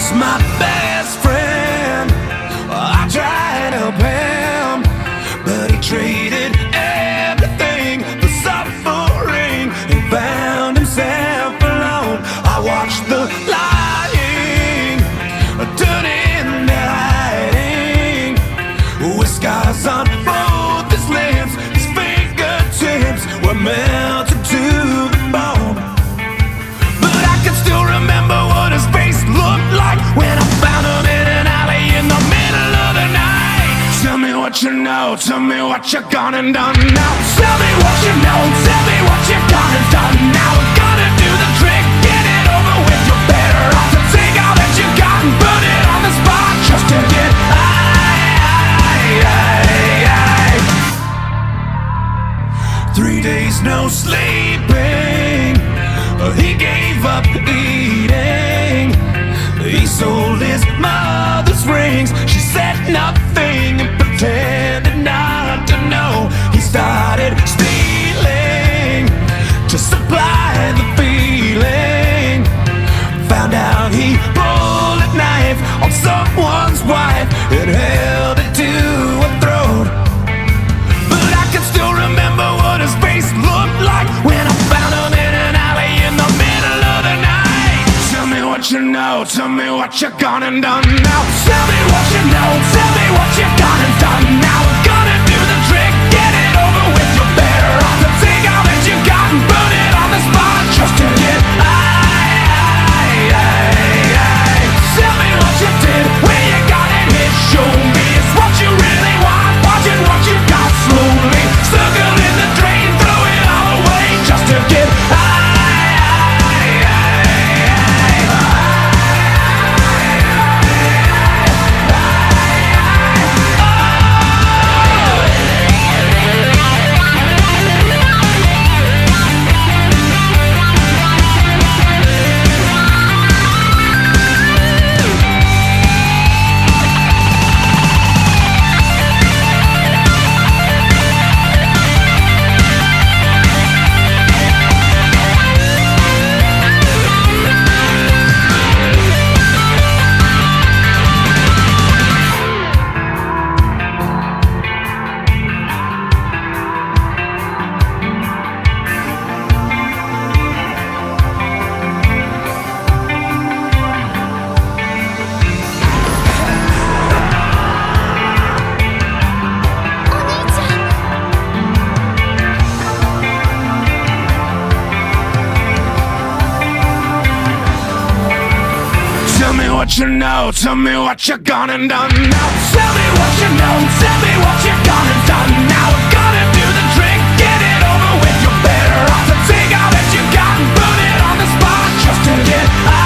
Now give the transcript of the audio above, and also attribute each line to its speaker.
Speaker 1: lost my best friend. I tried to help him, but he traded everything for suffering. He found himself alone. I watched the lying turn into hiding, with scars on both his lips. His fingertips were melted to the bone. But I can still remember what his face looked like when I found him in an alley in the middle of the night. Tell me what you know, tell me what you gone and done now. Tell me what you know, tell me what you gone and done now. We're gonna do the trick, get it over with. You're better off to take all that you got and put it on the spot just to get high. 3 days no sleeping, he gave up eating. He sold his mother's rings. She said nothing and pretended not to know. He started stealing to supply the feeling. Found out he pulled a knife on someone's wife and held it to her throat. But I can still remember what his face looked like when I found him in an alley in the middle of the night. Tell me what you know, tell me what you gone and done now. Tell me what you know, tell me what you gone and done now. We're gonna do the trick, get it over with. You're better off to take all that you got and put it on the spot just to get high. Tell me what you did, where you got it hit. Show me it's what you really want, watching what you got slowly. Circle in the drain, throw it all away just to get high. What you know, tell me what you gone and done now. Tell me what you know, tell me what you gone and done now. We're gonna do the trick, get it over with. You're better off to take all that you got and put it on the spot just to get high.